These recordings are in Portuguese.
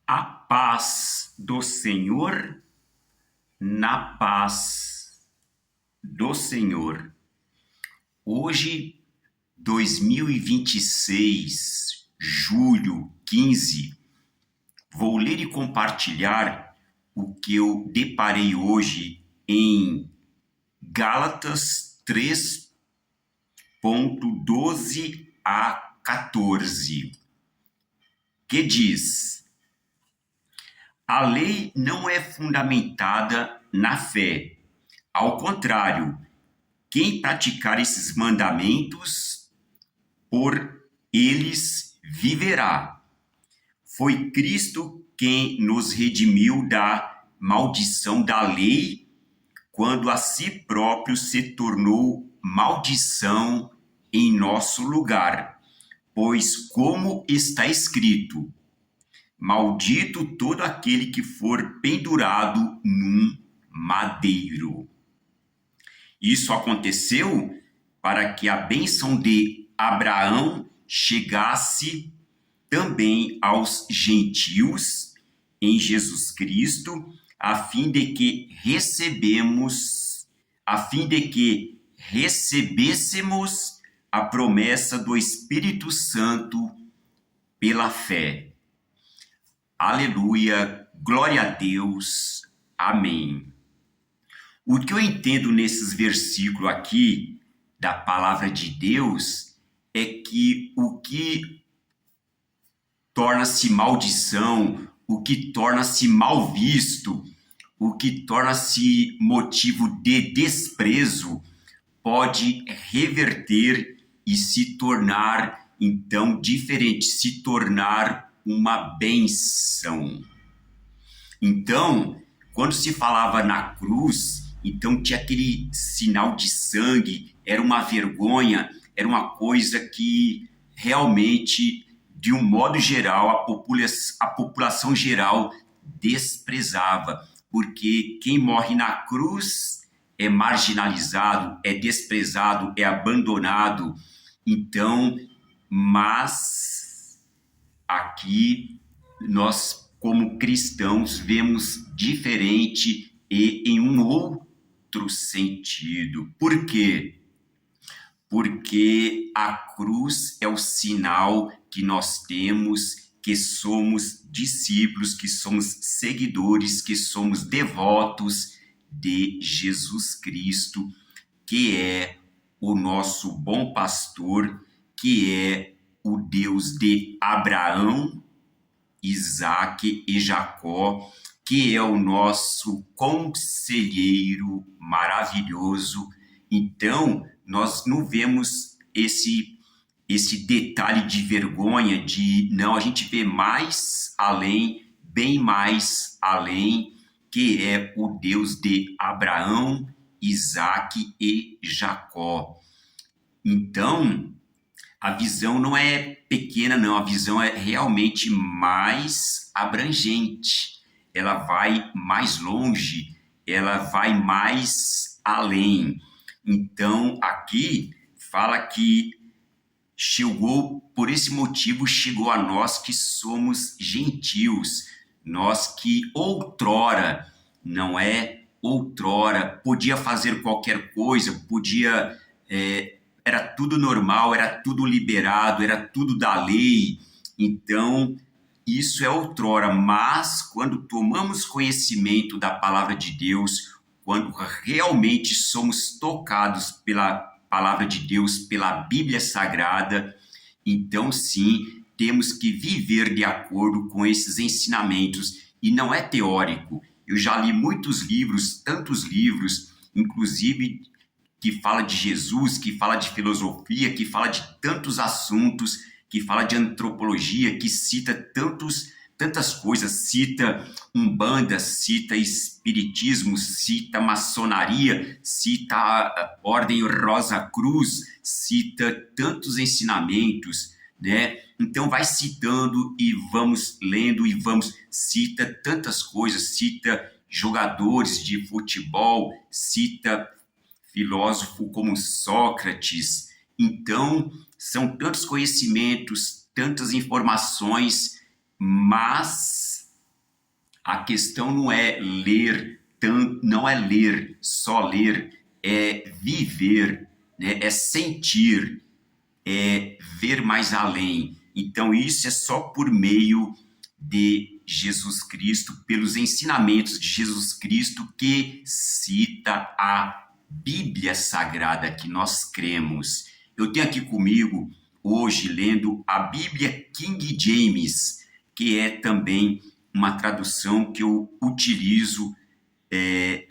A paz do Senhor, na paz do Senhor. Hoje, 2026, julho 15, vou ler e compartilhar o que eu deparei hoje em Gálatas 3:12 a 14, que diz: a lei não é fundamentada na fé. Ao contrário, quem praticar esses mandamentos, por eles viverá. Foi Cristo quem nos redimiu da maldição da lei, quando a si próprio se tornou maldição em nosso lugar. Pois, como está escrito, maldito todo aquele que for pendurado num madeiro. Isso aconteceu para que a bênção de Abraão chegasse também aos gentios em Jesus Cristo, a fim de que recebêssemos a promessa do Espírito Santo pela fé. Aleluia, glória a Deus, amém. O que eu entendo nesses versículos aqui da palavra de Deus é que o que torna-se maldição, o que torna-se mal visto, o que torna-se motivo de desprezo, pode reverter e se tornar, então, diferente, se tornar uma bênção. Então, quando se falava na cruz, então tinha aquele sinal de sangue, era uma vergonha, era uma coisa que realmente, de um modo geral, a população geral desprezava, porque quem morre na cruz é marginalizado, é desprezado, é abandonado. Então, mas aqui nós, como cristãos, vemos diferente e em um outro sentido. Por quê? Porque a cruz é o sinal que nós temos que somos discípulos, que somos seguidores, que somos devotos de Jesus Cristo, que é o nosso bom pastor, que é o Deus de Abraão, Isaque e Jacó, que é o nosso conselheiro maravilhoso. Então, nós não vemos esse detalhe de vergonha, não, a gente vê mais além, bem mais além, que é o Deus de Abraão, Isaque e Jacó. Então, a visão não é pequena, não. A visão é realmente mais abrangente. Ela vai mais longe, ela vai mais além. Então, aqui fala que por esse motivo, chegou a nós que somos gentios, nós que outrora, não é? Outrora, podia fazer qualquer coisa, era tudo normal, era tudo liberado, era tudo da lei. Então, isso é outrora, mas quando tomamos conhecimento da palavra de Deus, quando realmente somos tocados pela palavra de Deus, pela Bíblia Sagrada, então sim, temos que viver de acordo com esses ensinamentos, e não é teórico. Eu já li muitos livros, tantos livros, inclusive que fala de Jesus, que fala de filosofia, que fala de tantos assuntos, que fala de antropologia, que cita tantas coisas, cita Umbanda, cita Espiritismo, cita maçonaria, cita a Ordem Rosa Cruz, cita tantos ensinamentos, né? Então vai citando e vamos lendo cita tantas coisas, cita jogadores de futebol, cita filósofo como Sócrates. Então, são tantos conhecimentos, tantas informações, mas A questão não é ler, não é ler, só ler, é viver, né? É sentir, é ver mais além. Então, isso é só por meio de Jesus Cristo, pelos ensinamentos de Jesus Cristo que cita a Bíblia Sagrada que nós cremos. Eu tenho aqui comigo, hoje, lendo a Bíblia King James, que é também uma tradução que eu utilizo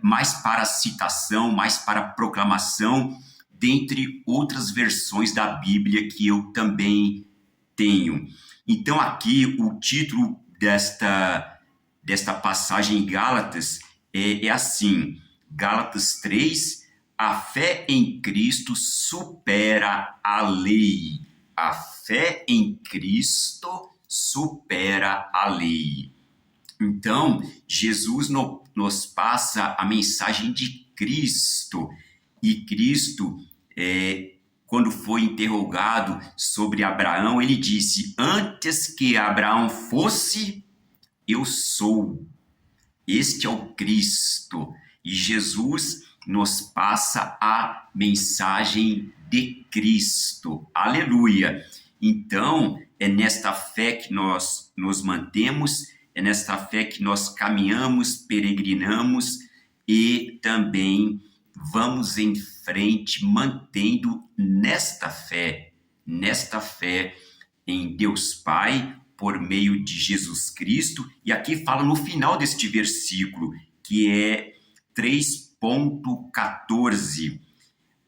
mais para citação, mais para proclamação, dentre outras versões da Bíblia que eu também tenho. Então, aqui, o título desta passagem em Gálatas é assim, Gálatas 3, a fé em Cristo supera a lei. A fé em Cristo supera a lei. Então, Jesus nos passa a mensagem de Cristo. E Cristo, quando foi interrogado sobre Abraão, ele disse: antes que Abraão fosse, eu sou. Este é o Cristo. E Jesus nos passa a mensagem de Cristo. Aleluia! Então, é nesta fé que nós nos mantemos, é nesta fé que nós caminhamos, peregrinamos e também vamos em frente mantendo nesta fé em Deus Pai, por meio de Jesus Cristo. E aqui fala no final deste versículo, que é 3.14,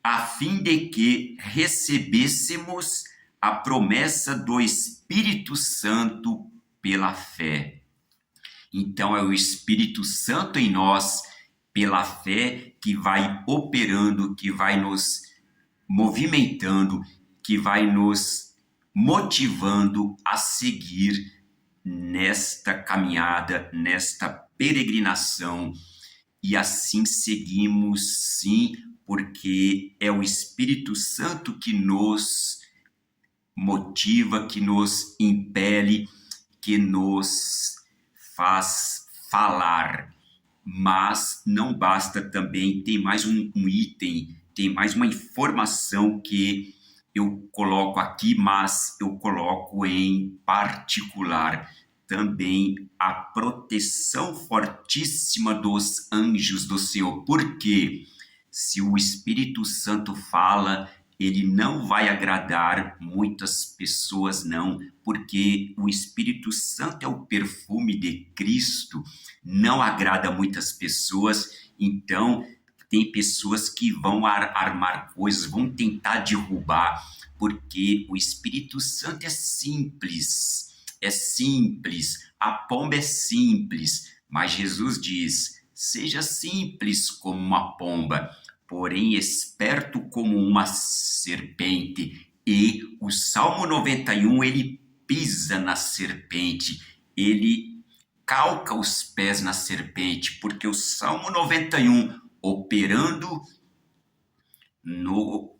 a fim de que recebêssemos a promessa do Espírito Santo pela fé. Então, é o Espírito Santo em nós, pela fé, que vai operando, que vai nos movimentando, que vai nos motivando a seguir nesta caminhada, nesta peregrinação. E assim seguimos, sim, porque é o Espírito Santo que nos motiva, que nos impele, que nos faz falar. Mas não basta também, tem mais um item, tem mais uma informação que eu coloco aqui, mas eu coloco em particular também a proteção fortíssima dos anjos do Senhor. Porque se o Espírito Santo fala, ele não vai agradar muitas pessoas, não, porque o Espírito Santo é o perfume de Cristo, não agrada muitas pessoas. Então, tem pessoas que vão armar coisas, vão tentar derrubar, porque o Espírito Santo é simples, a pomba é simples, mas Jesus diz, seja simples como uma pomba, porém esperto como uma serpente. E o Salmo 91, ele pisa na serpente, ele calca os pés na serpente, porque o Salmo 91, operando no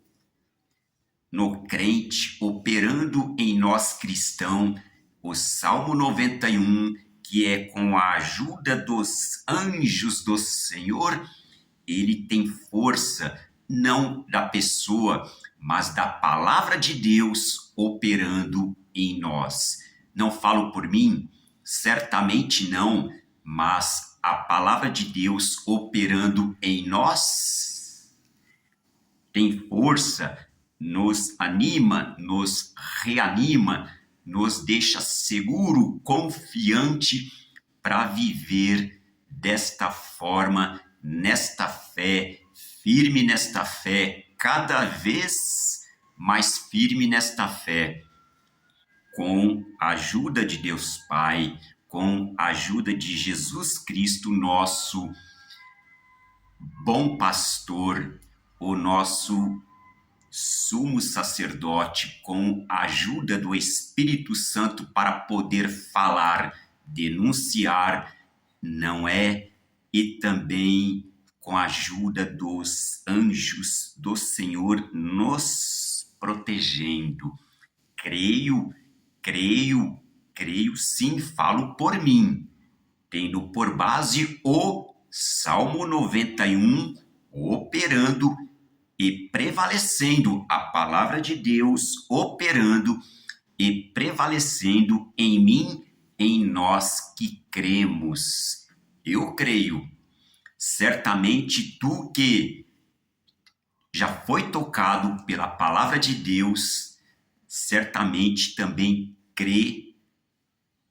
crente, operando em nós cristãos, o Salmo 91, que é com a ajuda dos anjos do Senhor, ele tem força, não da pessoa, mas da palavra de Deus operando em nós. Não falo por mim? Certamente não, mas a palavra de Deus operando em nós tem força, nos anima, nos reanima, nos deixa seguro, confiante para viver desta forma, nesta fé, firme nesta fé, cada vez mais firme nesta fé, com a ajuda de Deus Pai, com a ajuda de Jesus Cristo, nosso bom pastor, o nosso sumo sacerdote, com a ajuda do Espírito Santo para poder falar, denunciar, não é? E também com a ajuda dos anjos do Senhor nos protegendo. Creio sim, falo por mim. tendo por base o Salmo 91, operando e prevalecendo a palavra de Deus, operando e prevalecendo em mim, em nós que cremos. Eu creio. Certamente tu que já foi tocado pela palavra de Deus, certamente também crê,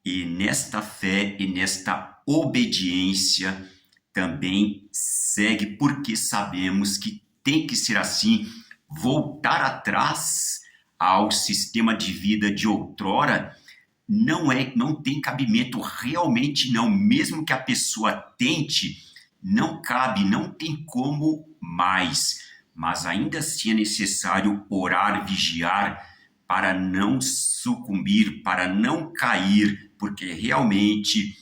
e nesta fé e nesta obediência também segue, porque sabemos que tem que ser assim. Voltar atrás ao sistema de vida de outrora não tem cabimento, realmente não. Mesmo que a pessoa tente, não cabe, não tem como mais. Mas ainda assim é necessário orar, vigiar, para não sucumbir, para não cair, porque realmente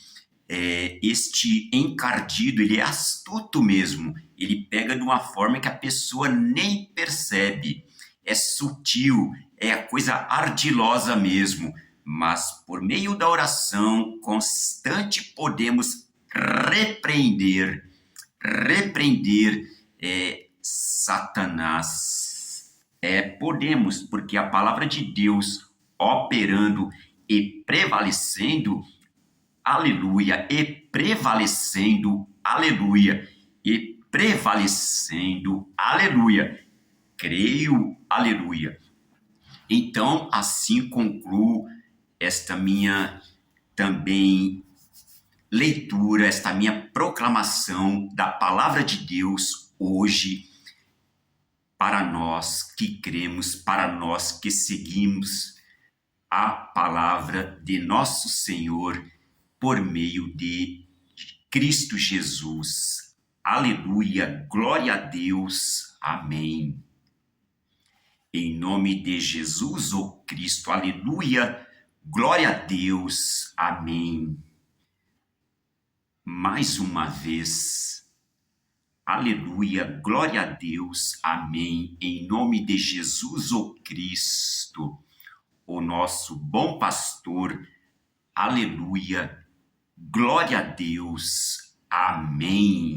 este encardido, ele é astuto mesmo. Ele pega de uma forma que a pessoa nem percebe. É sutil, é a coisa ardilosa mesmo. Mas por meio da oração constante podemos repreender Satanás. Podemos, porque a palavra de Deus operando e prevalecendo, aleluia, e prevalecendo, aleluia, e prevalecendo, aleluia. Creio, aleluia. Então, assim concluo esta minha também leitura, esta minha proclamação da palavra de Deus hoje, para nós que cremos, para nós que seguimos a palavra de nosso Senhor por meio de Cristo Jesus. Aleluia, glória a Deus, amém. Em nome de Jesus, o Cristo, aleluia, glória a Deus, amém. Mais uma vez, aleluia, glória a Deus, amém. Em nome de Jesus, o Cristo, o nosso bom pastor, aleluia, glória a Deus, amém.